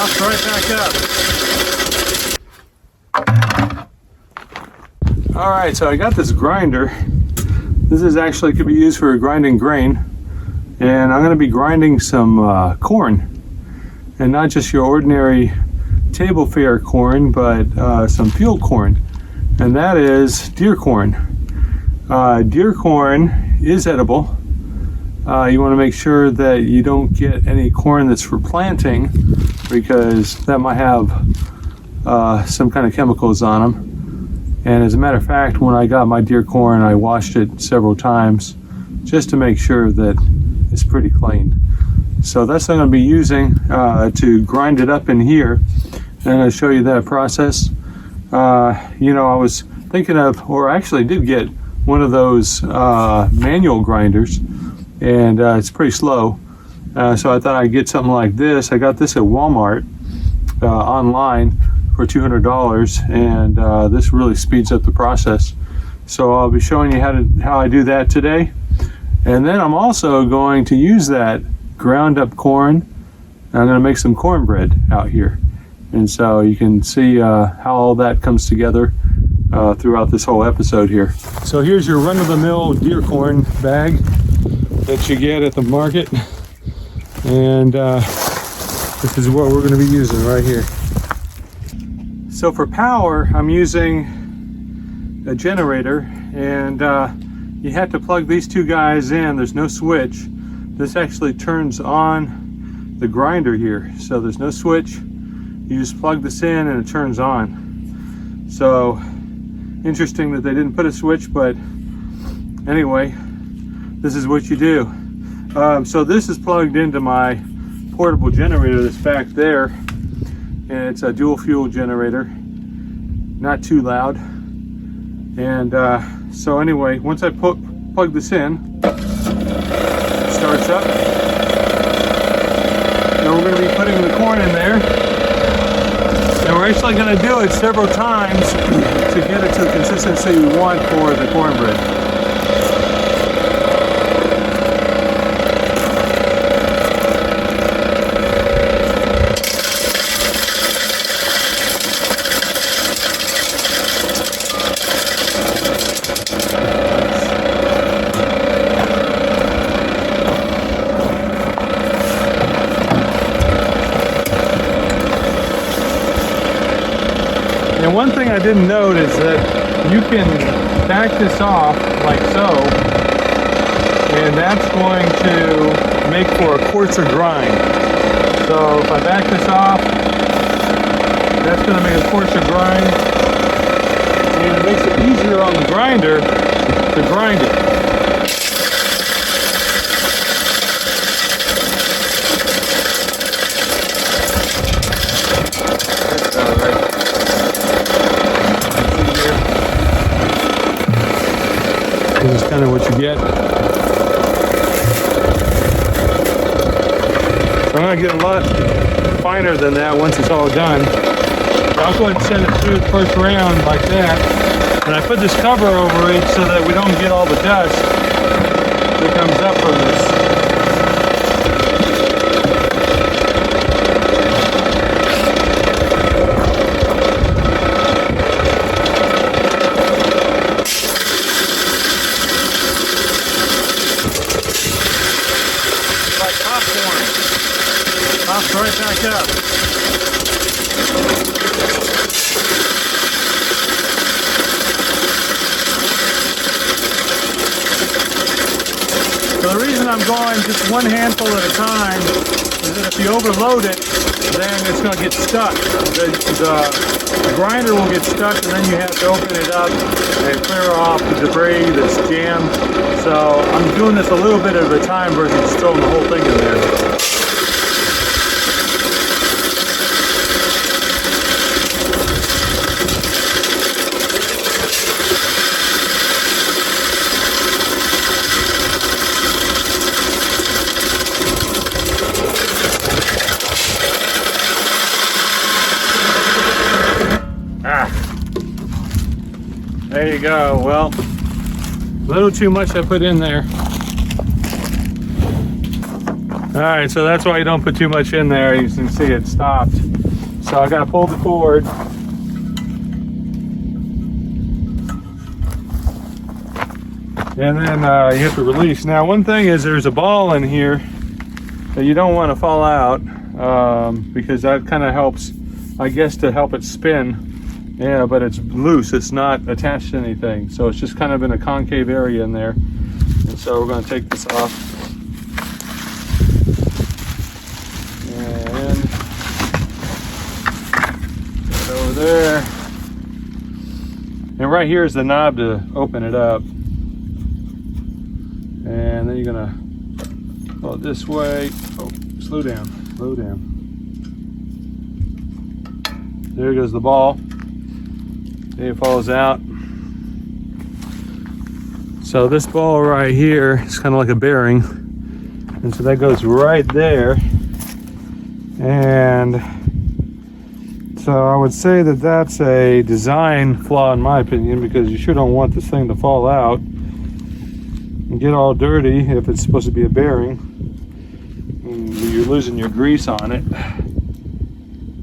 Pops right back up. Alright, so I got this grinder. This is actually could be used for grinding grain. And I'm going to be grinding some corn. And not just your ordinary table fare corn, but some field corn. And that is deer corn. Deer corn is edible. You want to make sure that you don't get any corn that's for planting, because that might have some kind of chemicals on them. And as a matter of fact, when I got my deer corn, I washed it several times just to make sure that it's pretty clean. So that's what I'm going to be using to grind it up in here. And I'm going to show you that process. You know, I was thinking of, or I actually did get one of those manual grinders, and it's pretty slow. So I thought I'd get something like this. I got this at Walmart online for $200, and this really speeds up the process. So I'll be showing you how I do that today. And then I'm also going to use that ground up corn. I'm going to make some cornbread out here. And so you can see how all that comes together throughout this whole episode here. So here's your run-of-the-mill deer corn bag that you get at the market. And this is what we're going to be using right here. So for power, I'm using a generator, and you have to plug these two guys in. There's no switch. This actually turns on the grinder here. So there's no switch. You just plug this in and it turns on. So interesting that they didn't put a switch, but anyway, this is what you do. So this is plugged into my portable generator that's back there, and it's a dual fuel generator, not too loud. And so anyway, once I plug this in, it starts up. Now we're going to be putting the corn in there, and we're actually going to do it several times to get it to the consistency we want for the cornbread. And one thing I didn't note is that you can back this off like so, and that's going to make for a coarser grind. So if I back this off, that's going to make a coarser grind, and it makes it easier on the grinder to grind it. This is kind of what you get. So I'm going to get a lot finer than that once it's all done. I'll go ahead and send it through the first round like that. And I put this cover over it so that we don't get all the dust that comes up from this. Pops right back up. So the reason I'm going just one handful at a time is that if you overload it, then it's going to get stuck. The grinder will get stuck, and then you have to open it up and clear off the debris that's jammed. So I'm doing this a little bit at a time versus just throwing the whole thing in there. There you go. Well, a little too much I put in there. All right, so that's why you don't put too much in there. You can see it stopped. So I gotta pull the cord. And then you have to release. Now, one thing is there's a ball in here that you don't want to fall out because that kind of helps, I guess, to help it spin. Yeah, but it's loose. It's not attached to anything. So it's just kind of in a concave area in there. And so we're going to take this off. And put it over there. And right here is the knob to open it up. And then you're gonna pull it this way. Oh, slow down, slow down. There goes the ball. It falls out. So this ball right here is kind of like a bearing. And so that goes right there. And so I would say that that's a design flaw in my opinion, because you sure don't want this thing to fall out and get all dirty if it's supposed to be a bearing. And you're losing your grease on it.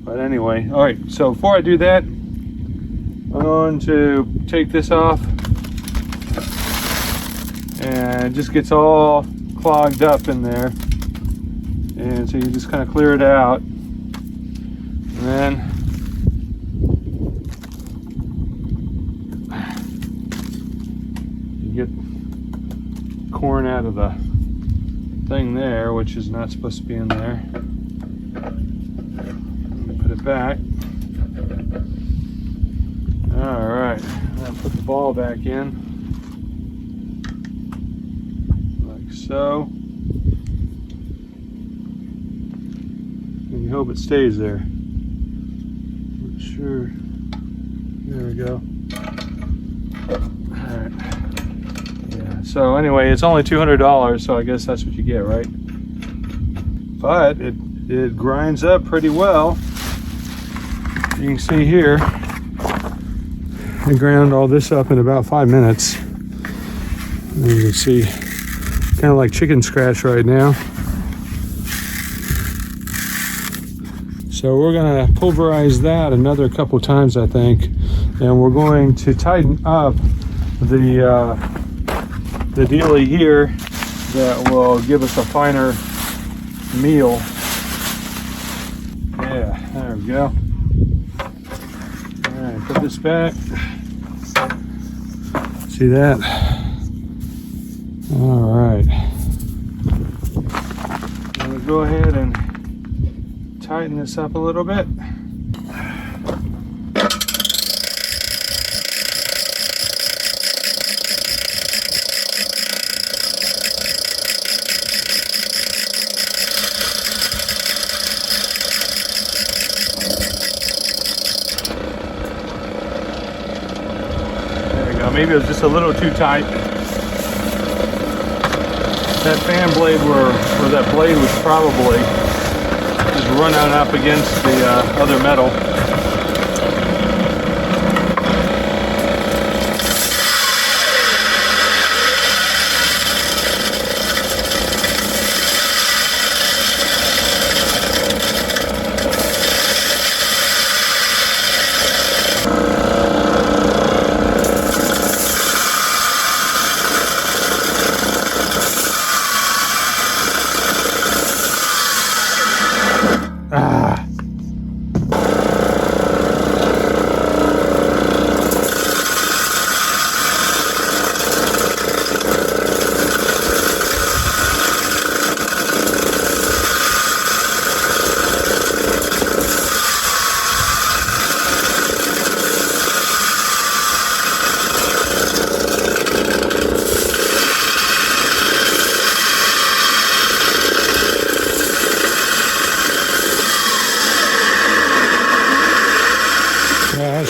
But anyway, all right, so before I do that, I'm going to take this off. And it just gets all clogged up in there. And so you just kind of clear it out. And then you get corn out of the thing there, which is not supposed to be in there. Put it back. All right, now put the ball back in, like so. And you hope it stays there. Not sure. There we go. All right. So anyway, it's only $200, so I guess that's what you get, right? But it grinds up pretty well. You can see here, I ground all this up in about 5 minutes. And you can see, kind of like chicken scratch right now. So we're gonna pulverize that another couple times, I think, and we're going to tighten up the dealie here that will give us a finer meal. Yeah, there we go. All right, put this back. See that? All right. I'm gonna go ahead and tighten this up a little bit. Maybe it was just a little too tight. That fan blade or that blade was probably just running up against the other metal.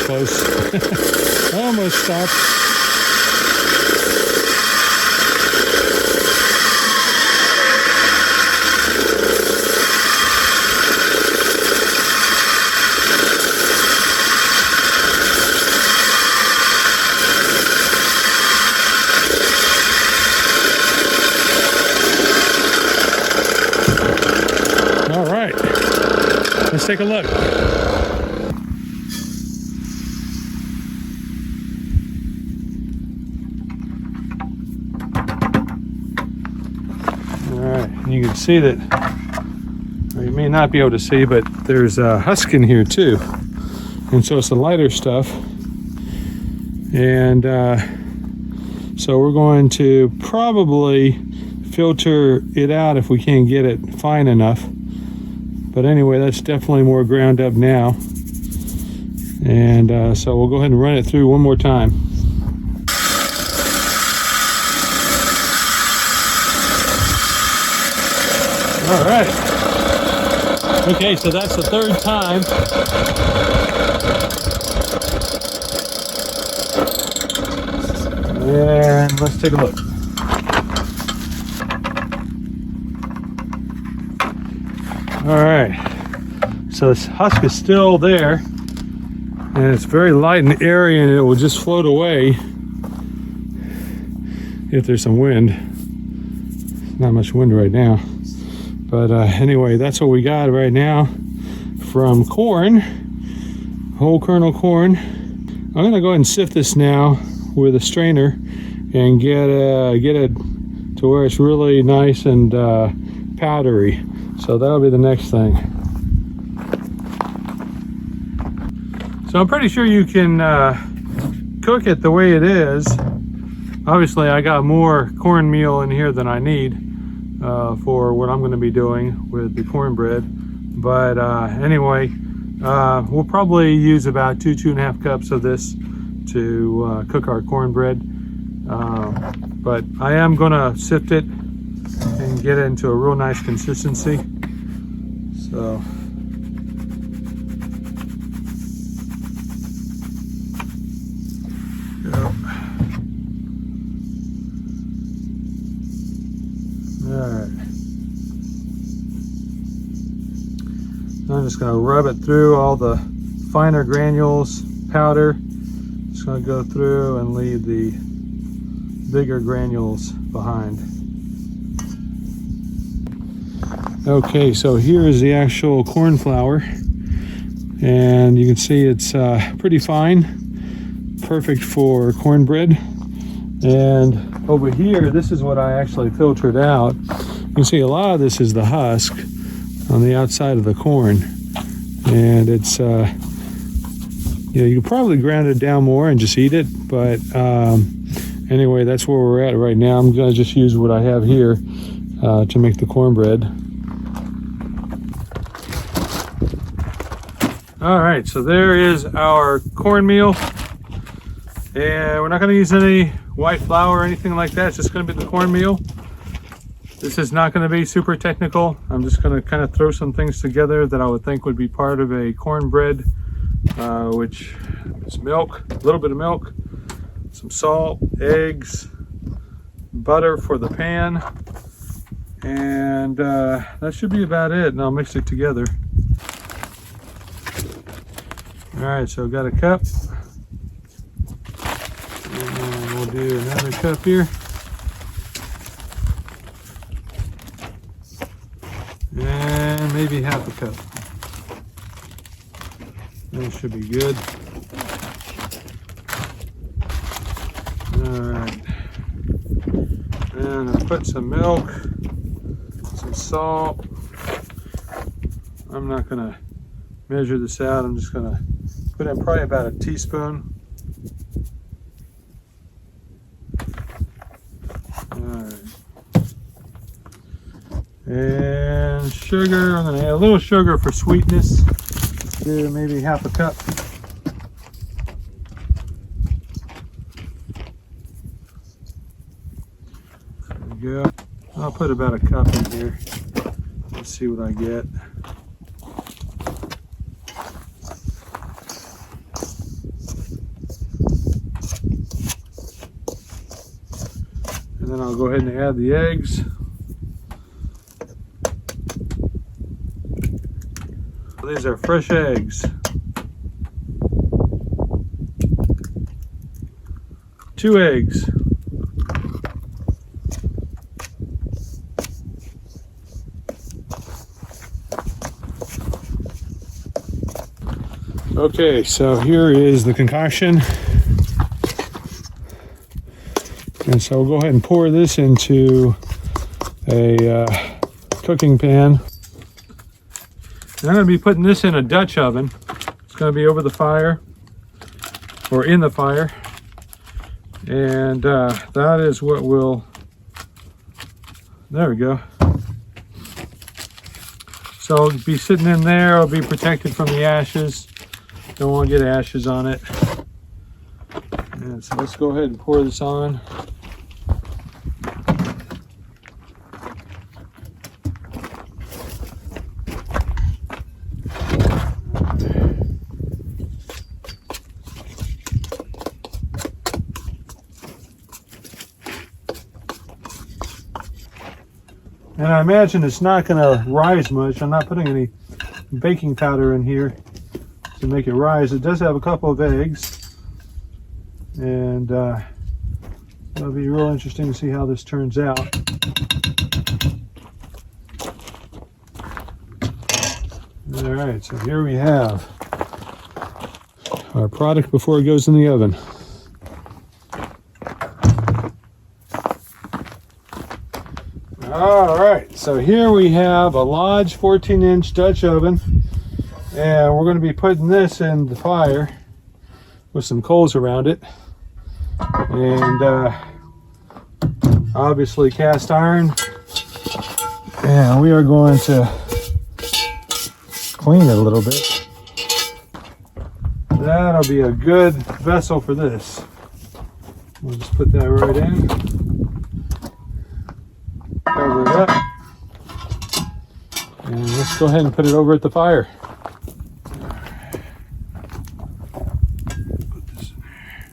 Close. Almost stopped. let's take a look. Alright, you can see that, or you may not be able to see, but there's a husk in here too. And so it's the lighter stuff. And so we're going to probably filter it out if we can't get it fine enough. But anyway, that's definitely more ground up now. And so we'll go ahead and run it through one more time. All right. Okay, so that's the third time. And let's take a look. All right, so this husk is still there, and it's very light and airy, and it will just float away if there's some wind. Not much wind right now, but anyway, that's what we got right now from corn, whole kernel corn. I'm gonna go ahead and sift this now with a strainer and get it to where it's really nice and powdery. So that'll be the next thing. So I'm pretty sure you can cook it the way it is. Obviously I got more cornmeal in here than I need for what I'm going to be doing with the cornbread. But anyway, we'll probably use about 2.5 cups of this to cook our cornbread. But I am going to sift it and get it into a real nice consistency. So alright. I'm just going to rub it through all the finer granules, powder. Just going to go through and leave the bigger granules behind. Okay, so here is the actual corn flour, and you can see it's pretty fine, perfect for cornbread. And over here, this is what I actually filtered out. You can see a lot of this is the husk on the outside of the corn, and it's you know, you could probably grind it down more and just eat it, but anyway, that's where we're at right now. I'm gonna just use what I have here to make the cornbread. All right, so there is our cornmeal, and we're not going to use any white flour or anything like that. It's just going to be the cornmeal. This is not going to be super technical. I'm just going to kind of throw some things together that I would think would be part of a cornbread, which is milk, a little bit of milk, some salt, eggs, butter for the pan, and that should be about it. And I'll mix it together. All right, so I've got a cup, and we'll do another cup here, and maybe half a cup. That should be good. All right, and I'll put some milk, some salt. I'm not gonna measure this out. I'm just gonna put in probably about a teaspoon. All right. And sugar, I'm gonna add a little sugar for sweetness. Do maybe half a cup. There we go. I'll put about a cup in here. Let's see what I get. And then I'll go ahead and add the eggs. These are fresh eggs. 2 eggs. Okay, so here is the concoction. And so we'll go ahead and pour this into a cooking pan. And I'm going to be putting this in a Dutch oven. It's going to be over the fire, or in the fire. And that is what will, there we go. So it'll be sitting in there, it'll be protected from the ashes. Don't want to get ashes on it. And so let's go ahead and pour this on. And I imagine it's not going to rise much. I'm not putting any baking powder in here to make it rise. It does have a couple of eggs. And it'll be real interesting to see how this turns out. All right, so here we have our product before it goes in the oven. All right, so here we have a Lodge 14-inch Dutch oven, and we're going to be putting this in the fire with some coals around it, and obviously cast iron, and we are going to clean it a little bit. That'll be a good vessel for this. We'll just put that right in. Cover it up, and let's go ahead and put it over at the fire. Put this in there.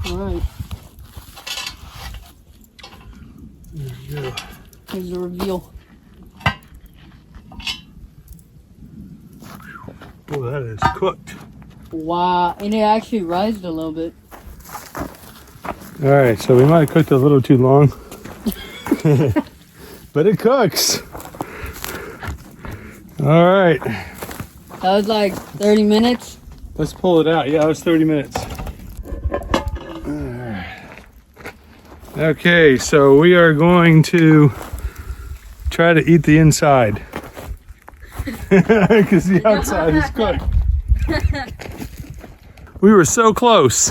All right. There we go. Here's the reveal. Oh, that is cooked. Wow, and it actually rised a little bit. All right, so we might have cooked it a little too long, but it cooks. All right. That was like 30 minutes. Let's pull it out. Yeah, it was 30 minutes. Okay, so we are going to try to eat the inside because the outside is cooked. We were so close.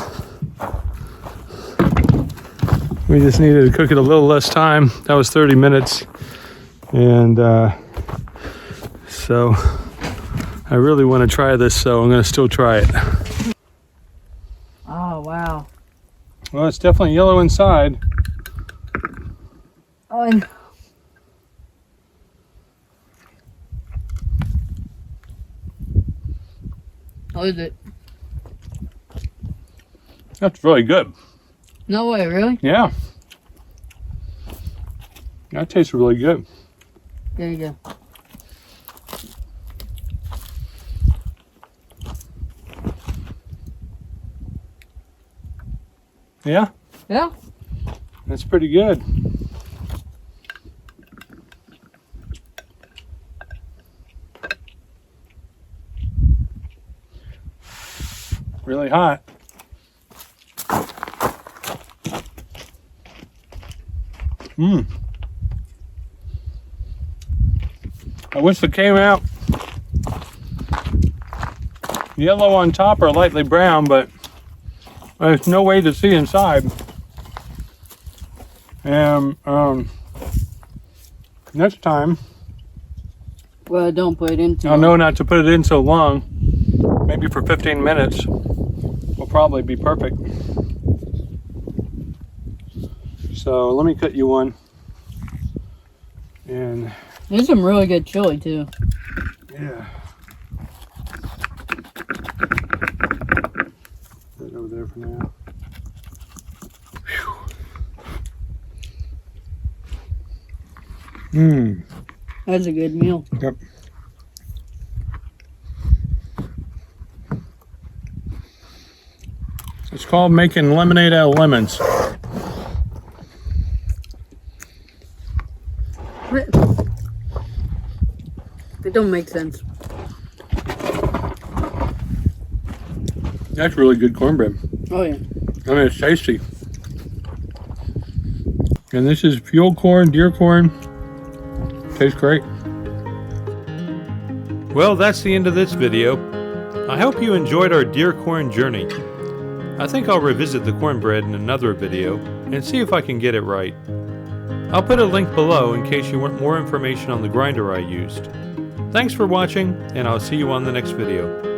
We just needed to cook it a little less time. That was 30 minutes. And so I really want to try this, so I'm going to still try it. Oh, wow. Well, it's definitely yellow inside. Oh, and how is it? That's really good. No way, really? Yeah. That tastes really good. There you go. Yeah? Yeah. That's pretty good. Really hot. I wish it came out yellow on top or lightly brown, but there's no way to see inside. And next time, Well, don't put it in too I'll know not to put it in so long. Maybe for 15 minutes will probably be perfect. So let me cut you one. And There's some really good chili too. yeah. Put it over there for now. Mmm. That's a good meal. Yep. It's called making lemonade out of lemons. It don't make sense. That's really good cornbread. Oh yeah. I mean, it's tasty. And this is fuel corn, deer corn. Tastes great. Well, that's the end of this video. I hope you enjoyed our deer corn journey. I think I'll revisit the cornbread in another video and see if I can get it right. I'll put a link below in case you want more information on the grinder I used. Thanks for watching, and I'll see you on the next video.